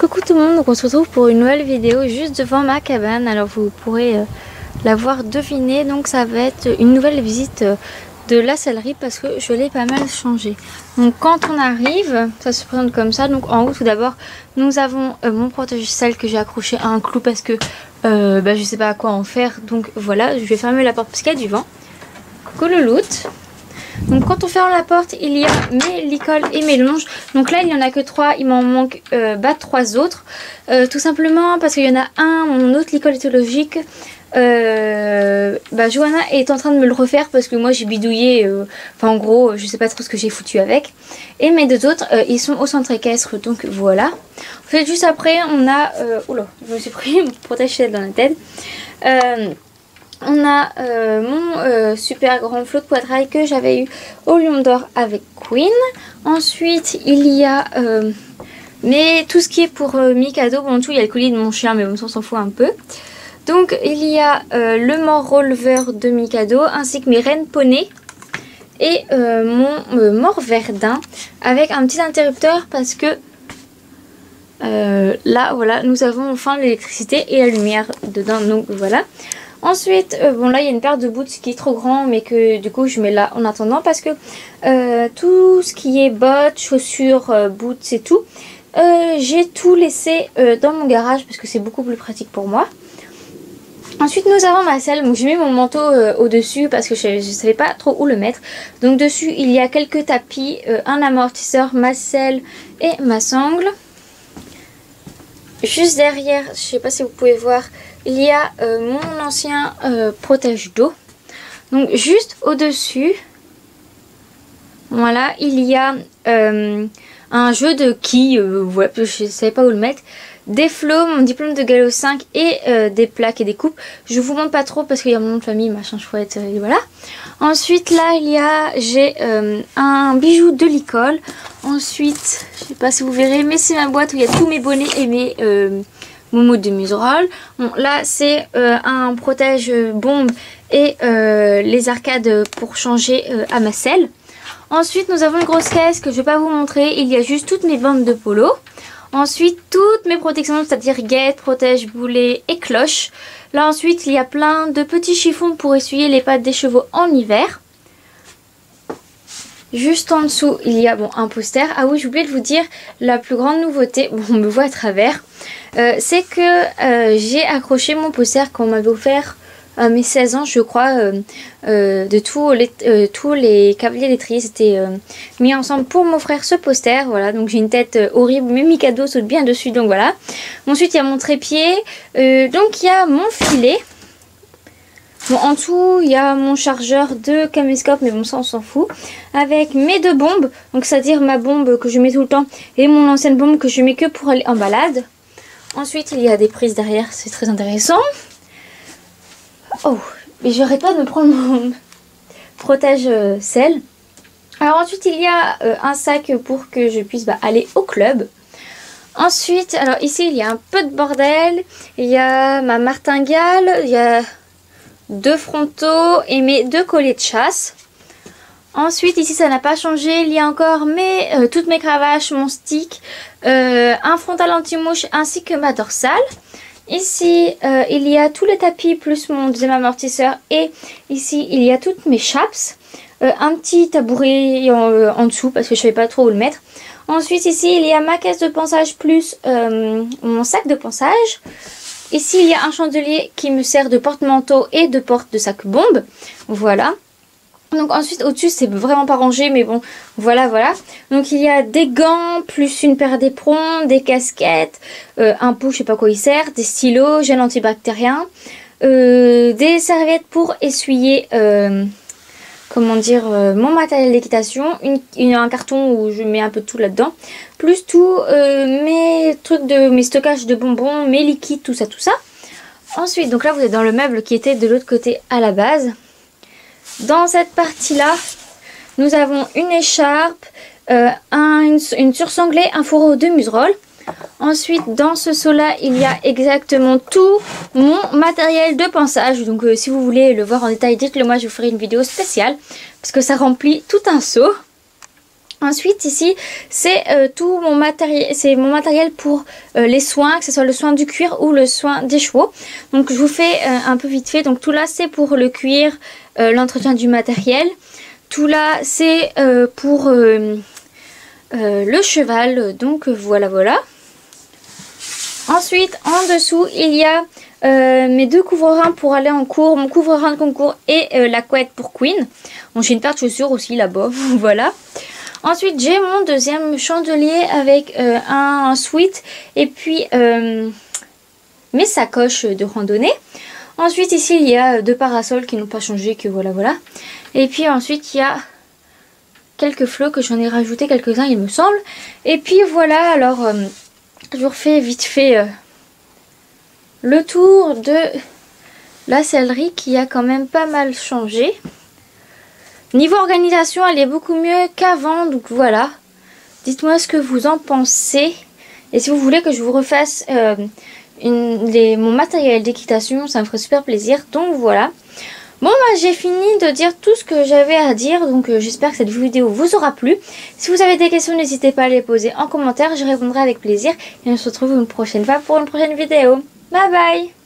Coucou tout le monde, donc on se retrouve pour une nouvelle vidéo juste devant ma cabane. Alors vous pourrez l'avoir deviné, donc ça va être une nouvelle visite de la sellerie parce que je l'ai pas mal changé. Donc quand on arrive, ça se présente comme ça. Donc en haut tout d'abord nous avons mon protège-sel que j'ai accroché à un clou parce que je sais pas à quoi en faire. Donc voilà, je vais fermer la porte parce qu'il y a du vent. Coucou le loot. Donc quand on ferme la porte, il y a mes licoles et mes longes. Donc là il n'y en a que 3, il m'en manque 3 autres. Tout simplement parce qu'il y en a un, mon autre licol éthologique. Johanna est en train de me le refaire parce que moi j'ai bidouillé. En gros je sais pas trop ce que j'ai foutu avec. Et mes 2 autres ils sont au centre équestre, donc voilà. En fait juste après on a... oula, je me suis pris mon protège-sel dans la tête. On a mon super grand flot de poitrail que j'avais eu au Lion d'Or avec Queen. Ensuite il y a tout ce qui est pour Mikado. Bon, en tout il y a le collier de mon chien mais bon, on s'en fout un peu. Donc il y a le mort releveur de Mikado ainsi que mes reines poney. Et mon mort verdun avec un petit interrupteur parce que là voilà nous avons enfin l'électricité et la lumière dedans, donc voilà. Ensuite, là il y a une paire de boots qui est trop grand mais que du coup je mets là en attendant parce que tout ce qui est bottes, chaussures, boots et tout, j'ai tout laissé dans mon garage parce que c'est beaucoup plus pratique pour moi. Ensuite nous avons ma selle, donc j'ai mis mon manteau au dessus parce que je ne savais pas trop où le mettre. Donc dessus il y a quelques tapis, un amortisseur, ma selle et ma sangle. Juste derrière, je sais pas si vous pouvez voir, il y a mon ancien protège d'eau. Donc juste au dessus, voilà, il y a un jeu de quilles, je ne savais pas où le mettre. Des flots, mon diplôme de galop 5 et des plaques et des coupes. Je vous montre pas trop parce qu'il y a mon nom de famille, machin chouette, et voilà. Ensuite là j'ai un bijou de l'école. Ensuite, je sais pas si vous verrez, mais c'est ma boîte où il y a tous mes bonnets et mes momos de museroll. Bon là c'est un protège bombe et les arcades pour changer à ma selle. Ensuite nous avons une grosse caisse que je vais pas vous montrer. Il y a juste toutes mes bandes de polo. Ensuite toutes mes protections, c'est-à-dire guêtres, protège, boulets et cloches. Là ensuite il y a plein de petits chiffons pour essuyer les pattes des chevaux en hiver. Juste en dessous il y a un poster. Ah oui, j'ai oublié de vous dire la plus grande nouveauté, on me voit à travers, c'est que j'ai accroché mon poster qu'on m'avait offert à mes 16 ans je crois, de tous les cavaliers lettriers. C'était mis ensemble pour m'offrir ce poster. Voilà, donc j'ai une tête horrible mais Mikado saute bien dessus, donc voilà. Ensuite il y a mon trépied, donc il y a mon filet. Bon, en dessous il y a mon chargeur de caméscope mais bon ça on s'en fout. Avec mes 2 bombes, donc c'est à dire ma bombe que je mets tout le temps et mon ancienne bombe que je mets que pour aller en balade. Ensuite il y a des prises derrière, c'est très intéressant. Oh, mais j'arrête pas de me prendre mon protège sel. Alors ensuite il y a un sac pour que je puisse aller au club. Ensuite, alors ici il y a un peu de bordel. Il y a ma martingale, il y a 2 frontaux et mes 2 colliers de chasse. Ensuite ici ça n'a pas changé, il y a encore toutes mes cravaches, mon stick, un frontal anti-mouche ainsi que ma dorsale. Ici il y a tous les tapis plus mon deuxième amortisseur et ici il y a toutes mes chaps. Un petit tabouret en dessous parce que je ne savais pas trop où le mettre. Ensuite ici il y a ma caisse de pansage plus mon sac de pansage. Ici il y a un chandelier qui me sert de porte-manteau et de porte de sac bombe. Voilà. Donc ensuite au-dessus c'est vraiment pas rangé mais bon voilà. Donc il y a des gants plus une paire d'éperons, des casquettes, un pot je sais pas quoi il sert, des stylos, gel antibactérien, des serviettes pour essuyer mon matériel d'équitation, un carton où je mets un peu de tout là-dedans, plus tous mes stockages de bonbons, mes liquides, tout ça. Ensuite donc là vous êtes dans le meuble qui était de l'autre côté à la base. Dans cette partie-là, nous avons une écharpe, une sursanglée, un fourreau de museroll. Ensuite, dans ce seau-là, il y a exactement tout mon matériel de pansage. Donc, si vous voulez le voir en détail, dites-le moi, je vous ferai une vidéo spéciale. Parce que ça remplit tout un seau. Ensuite ici c'est tout mon matériel, c'est mon matériel pour les soins, que ce soit le soin du cuir ou le soin des chevaux. Donc je vous fais un peu vite fait. Donc tout là c'est pour le cuir, l'entretien du matériel. Tout là c'est pour le cheval. Donc voilà. Ensuite en dessous il y a mes deux couvre-reins pour aller en cours, mon couvre-rein de concours et la couette pour Queen. Bon, j'ai une paire de chaussures aussi là-bas, voilà. Ensuite j'ai mon deuxième chandelier avec un sweat et puis mes sacoches de randonnée. Ensuite ici il y a deux parasols qui n'ont pas changé, que voilà. Et puis ensuite il y a quelques flots que j'en ai rajouté quelques-uns il me semble. Et puis voilà, alors je vous refais vite fait le tour de la sellerie qui a quand même pas mal changé. Niveau organisation, elle est beaucoup mieux qu'avant, donc voilà. Dites-moi ce que vous en pensez. Et si vous voulez que je vous refasse mon matériel d'équitation, ça me ferait super plaisir. Donc voilà. Bon, bah, j'ai fini de dire tout ce que j'avais à dire. Donc j'espère que cette vidéo vous aura plu. Si vous avez des questions, n'hésitez pas à les poser en commentaire. Je répondrai avec plaisir. Et on se retrouve une prochaine fois pour une prochaine vidéo. Bye bye!